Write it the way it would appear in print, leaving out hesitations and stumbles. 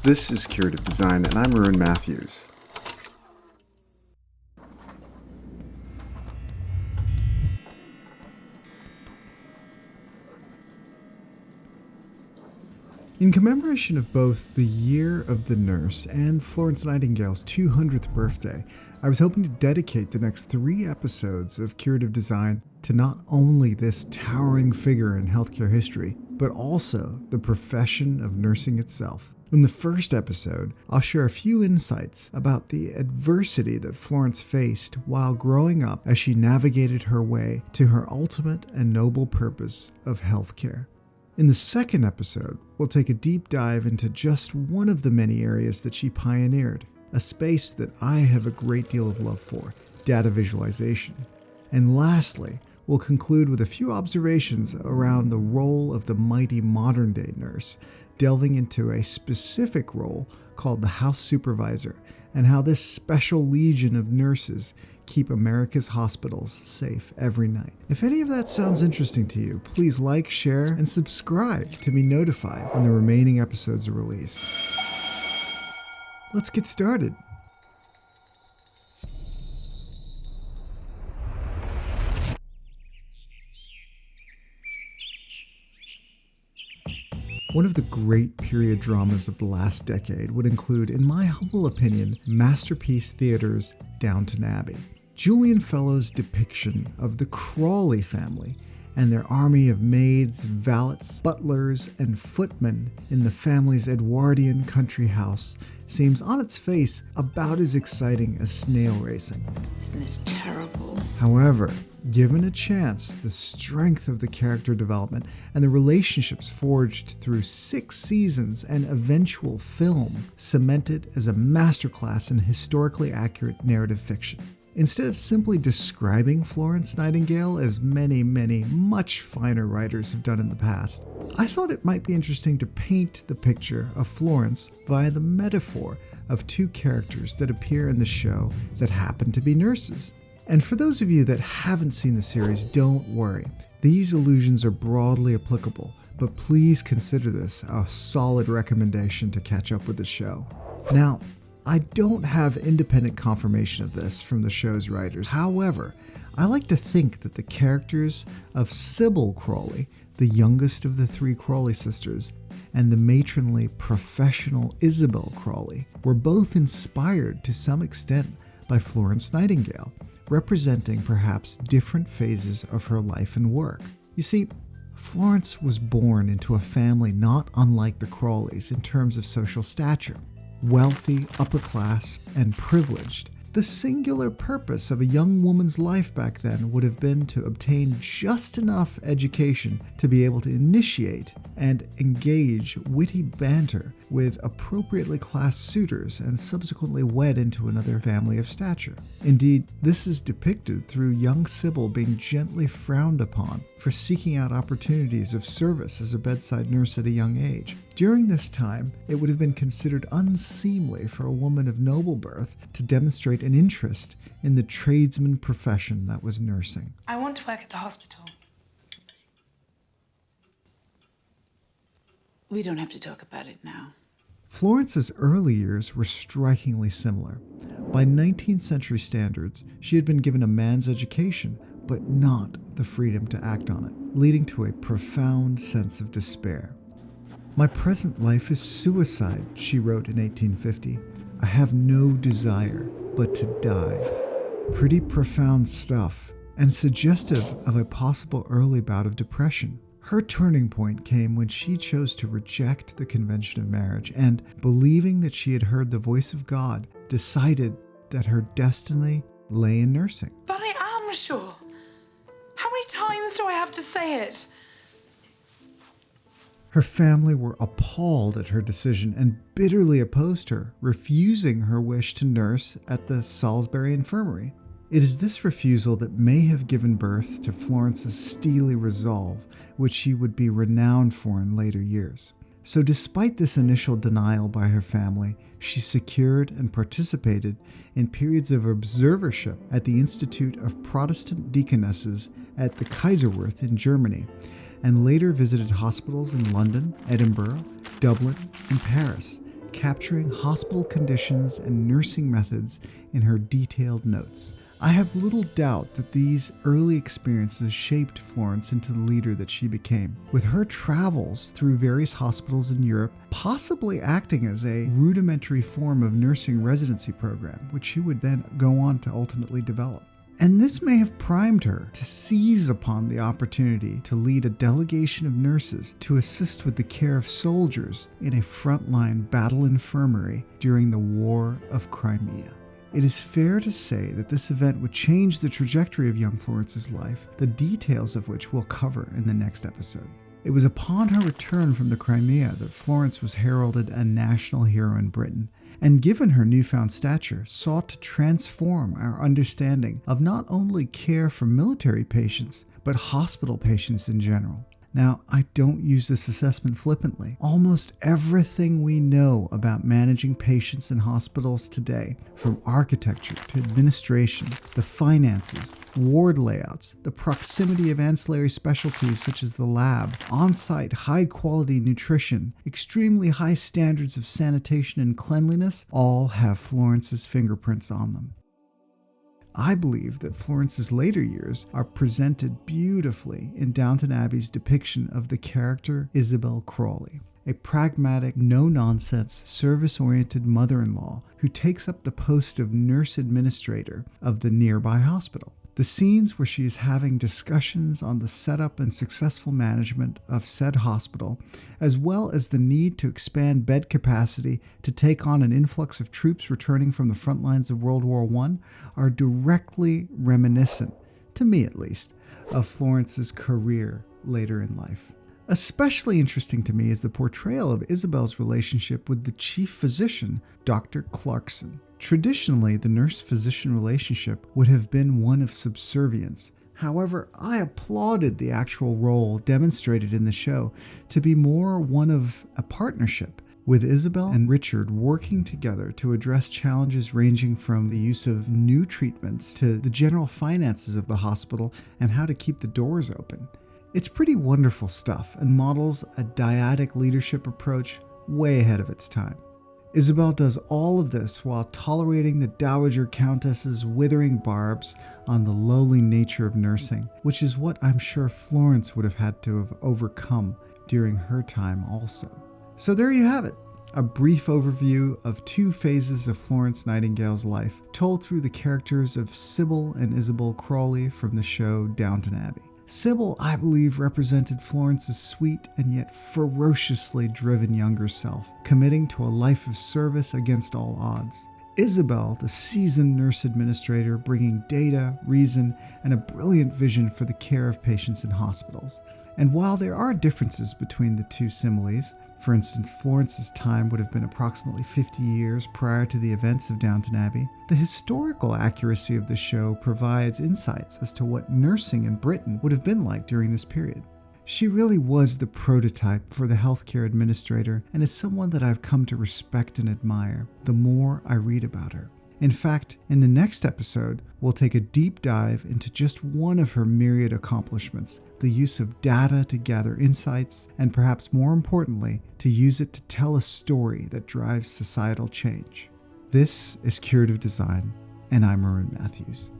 This is Curative Design, and I'm Ruin Matthews. In commemoration of both the Year of the Nurse and Florence Nightingale's 200th birthday, I was hoping to dedicate the next 3 episodes of Curative Design to not only this towering figure in healthcare history, but also the profession of nursing itself. In the first episode, I'll share a few insights about the adversity that Florence faced while growing up as she navigated her way to her ultimate and noble purpose of healthcare. In the second episode, we'll take a deep dive into just one of the many areas that she pioneered, a space that I have a great deal of love for, data visualization. And lastly, we'll conclude with a few observations around the role of the mighty modern-day nurse, delving into a specific role called the house supervisor and how this special legion of nurses keep America's hospitals safe every night. If any of that sounds interesting to you, please like, share, and subscribe to be notified when the remaining episodes are released. Let's get started. One of the great period dramas of the last decade would include, in my humble opinion, Masterpiece Theatre's Downton Abbey. Julian Fellowes' depiction of the Crawley family and their army of maids, valets, butlers, and footmen in the family's Edwardian country house seems on its face about as exciting as snail racing. Isn't this terrible? However, given a chance, the strength of the character development and the relationships forged through 6 seasons and eventual film cemented as a masterclass in historically accurate narrative fiction. Instead of simply describing Florence Nightingale as many, much finer writers have done in the past, I thought it might be interesting to paint the picture of Florence via the metaphor of 2 characters that appear in the show that happen to be nurses. And for those of you that haven't seen the series, don't worry. These allusions are broadly applicable, but please consider this a solid recommendation to catch up with the show. Now, I don't have independent confirmation of this from the show's writers. However, I like to think that the characters of Sybil Crawley, the youngest of the 3 Crawley sisters, and the matronly professional Isabel Crawley were both inspired to some extent by Florence Nightingale, representing perhaps different phases of her life and work. You see, Florence was born into a family not unlike the Crawleys in terms of social stature. Wealthy, upper class, and privileged. The singular purpose of a young woman's life back then would have been to obtain just enough education to be able to initiate and engage witty banter with appropriately classed suitors and subsequently wed into another family of stature. Indeed, this is depicted through young Sybil being gently frowned upon for seeking out opportunities of service as a bedside nurse at a young age. During this time, it would have been considered unseemly for a woman of noble birth to demonstrate an interest in the tradesman profession that was nursing. I want to work at the hospital. We don't have to talk about it now. Florence's early years were strikingly similar. By 19th century standards, she had been given a man's education, but not the freedom to act on it, leading to a profound sense of despair. "My present life is suicide," she wrote in 1850. "I have no desire but to die." Pretty profound stuff, and suggestive of a possible early bout of depression. Her turning point came when she chose to reject the convention of marriage and, believing that she had heard the voice of God, decided that her destiny lay in nursing. But I am sure. How many times do I have to say it? Her family were appalled at her decision and bitterly opposed her, refusing her wish to nurse at the Salisbury Infirmary. It is this refusal that may have given birth to Florence's steely resolve, which she would be renowned for in later years. So despite this initial denial by her family, she secured and participated in periods of observership at the Institute of Protestant Deaconesses at the Kaiserwerth in Germany, and later visited hospitals in London, Edinburgh, Dublin, and Paris, capturing hospital conditions and nursing methods in her detailed notes. I have little doubt that these early experiences shaped Florence into the leader that she became, with her travels through various hospitals in Europe possibly acting as a rudimentary form of nursing residency program, which she would then go on to ultimately develop. And this may have primed her to seize upon the opportunity to lead a delegation of nurses to assist with the care of soldiers in a frontline battle infirmary during the War of Crimea. It is fair to say that this event would change the trajectory of young Florence's life, the details of which we'll cover in the next episode. It was upon her return from the Crimea that Florence was heralded a national hero in Britain, and given her newfound stature, sought to transform our understanding of not only care for military patients, but hospital patients in general. Now, I don't use this assessment flippantly. Almost everything we know about managing patients in hospitals today, from architecture to administration, the finances, ward layouts, the proximity of ancillary specialties such as the lab, on-site high-quality nutrition, extremely high standards of sanitation and cleanliness, all have Florence's fingerprints on them. I believe that Florence's later years are presented beautifully in Downton Abbey's depiction of the character Isabel Crawley, a pragmatic, no-nonsense, service-oriented mother-in-law who takes up the post of nurse administrator of the nearby hospital. The scenes where she is having discussions on the setup and successful management of said hospital, as well as the need to expand bed capacity to take on an influx of troops returning from the front lines of World War I, are directly reminiscent, to me at least, of Florence's career later in life. Especially interesting to me is the portrayal of Isabel's relationship with the chief physician, Dr. Clarkson. Traditionally, the nurse-physician relationship would have been one of subservience. However, I applauded the actual role demonstrated in the show to be more one of a partnership, with Isabel and Richard working together to address challenges ranging from the use of new treatments to the general finances of the hospital and how to keep the doors open. It's pretty wonderful stuff and models a dyadic leadership approach way ahead of its time. Isabel does all of this while tolerating the Dowager Countess's withering barbs on the lowly nature of nursing, which is what I'm sure Florence would have had to have overcome during her time also. So there you have it, a brief overview of two phases of Florence Nightingale's life, told through the characters of Sybil and Isabel Crawley from the show Downton Abbey. Sybil, I believe, represented Florence's sweet and yet ferociously driven younger self, committing to a life of service against all odds. Isabel, the seasoned nurse administrator, bringing data, reason, and a brilliant vision for the care of patients in hospitals. And while there are differences between the two similes, for instance, Florence's time would have been approximately 50 years prior to the events of Downton Abbey, the historical accuracy of the show provides insights as to what nursing in Britain would have been like during this period. She really was the prototype for the healthcare administrator and is someone that I've come to respect and admire the more I read about her. In fact, in the next episode, we'll take a deep dive into just one of her myriad accomplishments, the use of data to gather insights, and perhaps more importantly, to use it to tell a story that drives societal change. This is Curative Design, and I'm Maroon Matthews.